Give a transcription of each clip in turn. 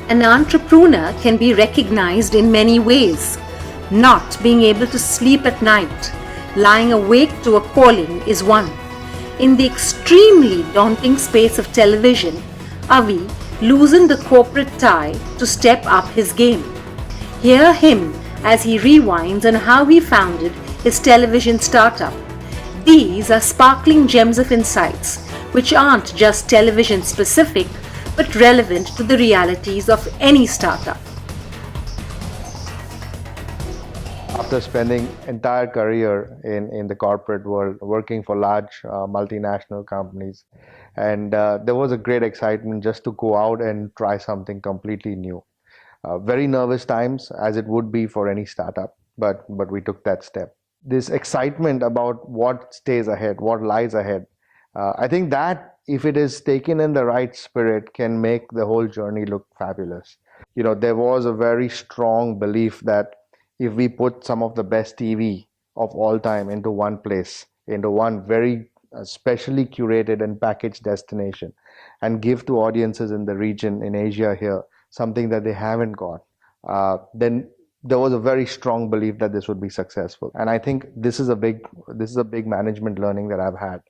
An entrepreneur can be recognized in many ways. Not being able to sleep at night, lying awake to a calling is one. In the extremely daunting space of television, Avi loosened the corporate tie to step up his game. Hear him as he rewinds on how he founded his television startup. These are sparkling gems of insights which aren't just television specific but relevant to the realities of any startup. After spending entire career in the corporate world, working for large multinational companies, and there was a great excitement just to go out and try something completely new. Very nervous times, as it would be for any startup, but we took that step. This excitement about what stays ahead, what lies ahead, I think that if it is taken in the right spirit, can make the whole journey look fabulous. There was a very strong belief that if we put some of the best TV of all time into one place, into one very specially curated and packaged destination, and give to audiences in the region, in Asia here, something that they haven't got, then there was a very strong belief that this would be successful. And I think this is a big management learning that I've had,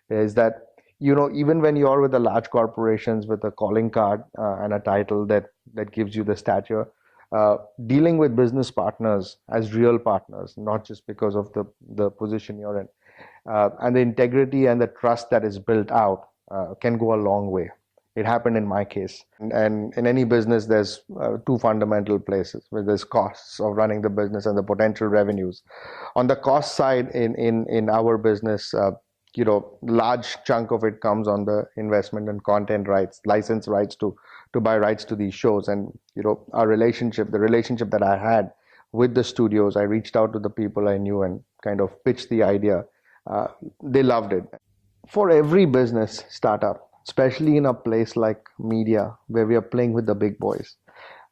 is that even when you're with the large corporations with a calling card and a title that gives you the stature, dealing with business partners as real partners, not just because of the position you're in, and the integrity and the trust that is built out can go a long way. It happened in my case. And in any business, there's two fundamental places where there's costs of running the business and the potential revenues. On the cost side, in our business, large chunk of it comes on the investment and content rights, license rights to buy rights to these shows. And our relationship, the relationship that I had with the studios, I reached out to the people I knew and kind of pitched the idea. They loved it. For every business startup, especially in a place like media where we are playing with the big boys,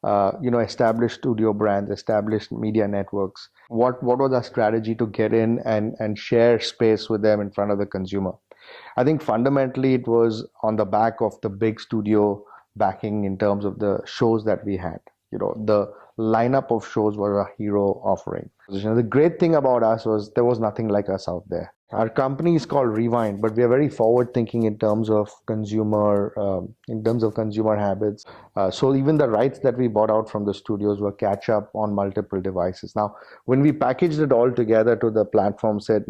established studio brands, established media networks. What was our strategy to get in and share space with them in front of the consumer? I think fundamentally it was on the back of the big studio backing in terms of the shows that we had. The lineup of shows was a hero offering. The great thing about us was there was nothing like us out there. Our company is called Rewind, but we are very forward thinking in terms of consumer habits. So even the rights that we bought out from the studios were catch up on multiple devices. Now, when we packaged it all together to the platform, said,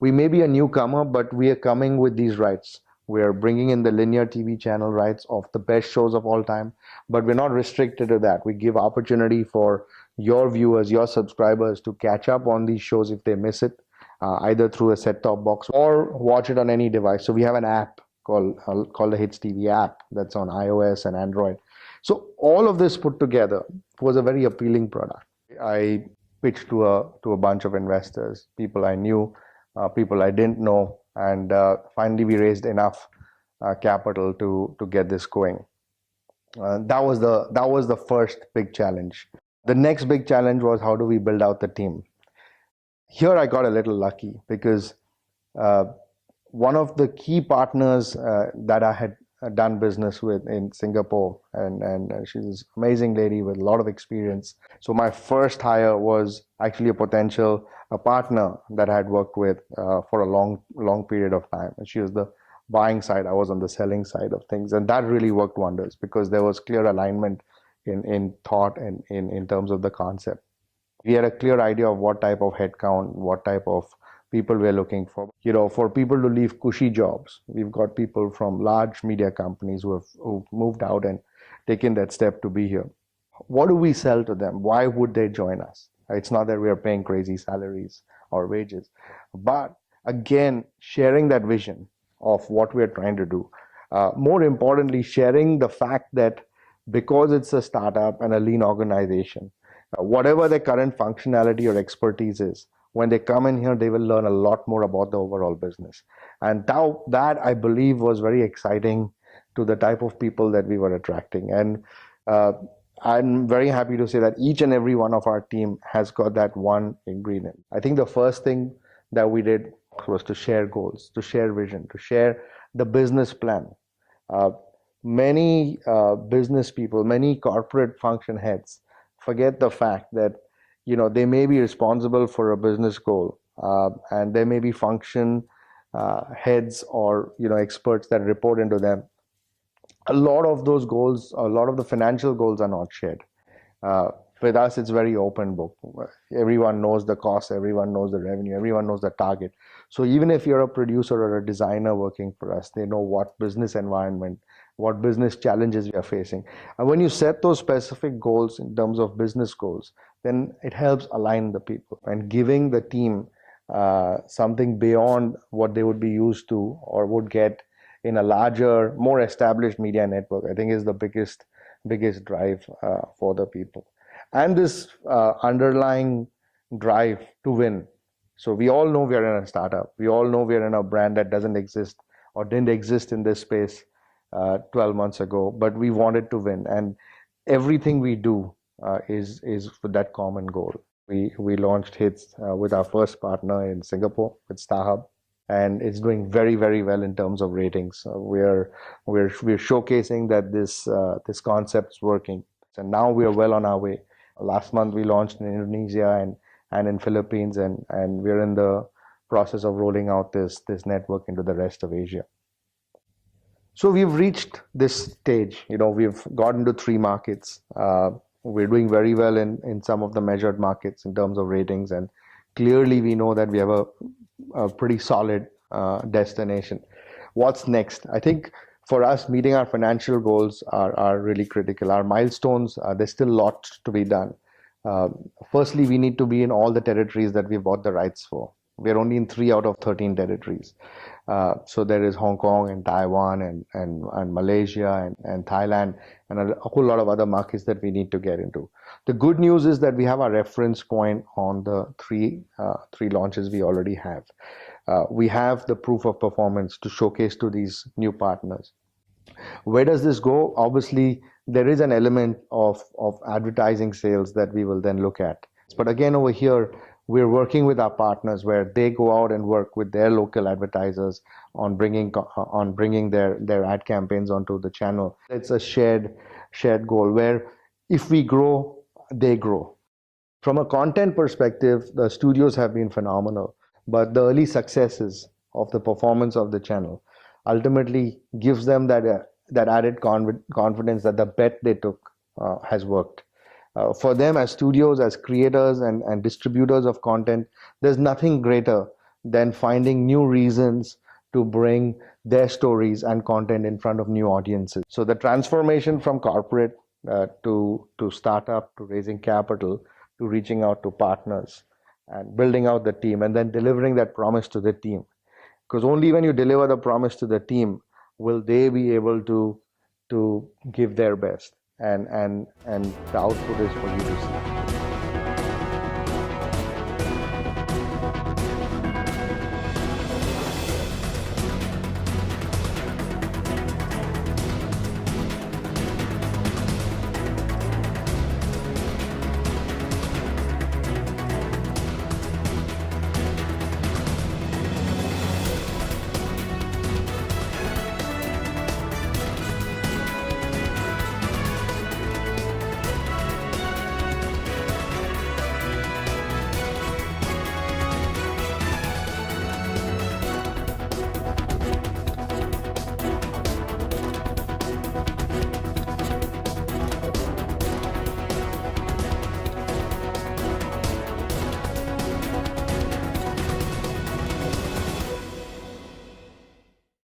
we may be a newcomer, but we are coming with these rights. We are bringing in the linear TV channel rights of the best shows of all time, but we're not restricted to that. We give opportunity for your viewers, your subscribers to catch up on these shows if they miss it, either through a set-top box or watch it on any device. So we have an app called the Hits TV app that's on iOS and Android. So all of this put together was a very appealing product. I pitched to a bunch of investors, people I knew, people I didn't know, and finally we raised enough capital to get this going. That was the first big challenge. The next big challenge was, how do we build out the team? Here I got a little lucky because one of the key partners that I had done business with in Singapore, and she's this amazing lady with a lot of experience. So my first hire was actually a partner that I had worked with for a long period of time. And she was the buying side, I was on the selling side of things. And that really worked wonders because there was clear alignment in thought and in terms of the concept. We had a clear idea of what type of headcount, what type of people we're looking for. For people to leave cushy jobs, we've got people from large media companies who've moved out and taken that step to be here. What do we sell to them? Why would they join us? It's not that we are paying crazy salaries or wages, but again, sharing that vision of what we're trying to do. More importantly, sharing the fact that because it's a startup and a lean organization, whatever their current functionality or expertise is, when they come in here, they will learn a lot more about the overall business. And that I believe was very exciting to the type of people that we were attracting. And I'm very happy to say that each and every one of our team has got that one ingredient. I think the first thing that we did was to share goals, to share vision, to share the business plan. many business people, many corporate function heads forget the fact that they may be responsible for a business goal, and there may be function heads or experts that report into them. A lot of those goals, a lot of the financial goals are not shared. Uh, with us, it's very open book. Everyone knows the cost, everyone knows the revenue, everyone knows the target. So even if you're a producer or a designer working for us, they know what business environment, what business challenges we are facing. And when you set those specific goals in terms of business goals, then it helps align the people and giving the team something beyond what they would be used to or would get in a larger, more established media network, I think is the biggest drive for the people. And this underlying drive to win. So we all know we are in a startup. We all know we are in a brand that doesn't exist or didn't exist in this space 12 months ago, but we wanted to win. And everything we do is with that common goal. We launched Hits with our first partner in Singapore with StarHub, and it's doing very, very well in terms of ratings. We're showcasing that this concept's working, and now we are well on our way. Last month we launched in Indonesia and in Philippines, and we're in the process of rolling out this network into the rest of Asia. So we've reached this stage. We've gotten to 3 markets. We're doing very well in some of the measured markets in terms of ratings, and clearly we know that we have a pretty solid destination. What's next? I think for us, meeting our financial goals are really critical. Our milestones, there's still a lot to be done. Firstly, we need to be in all the territories that we bought the rights for. We're only in 3 out of 13 territories. So there is Hong Kong and Taiwan and Malaysia and Thailand and a whole lot of other markets that we need to get into. The good news is that we have a reference point on the three launches we already have. We have the proof of performance to showcase to these new partners. Where does this go? Obviously, there is an element of advertising sales that we will then look at. But again, over here, we're working with our partners where they go out and work with their local advertisers on bringing their ad campaigns onto the channel. It's a shared goal where if we grow, they grow. From a content perspective, the studios have been phenomenal, but the early successes of the performance of the channel ultimately gives them that added confidence that the bet they took has worked. For them as studios, as creators and distributors of content, there's nothing greater than finding new reasons to bring their stories and content in front of new audiences. So the transformation from corporate to startup, to raising capital, to reaching out to partners and building out the team and then delivering that promise to the team. Because only when you deliver the promise to the team will they be able to give their best, and the output is for you to see.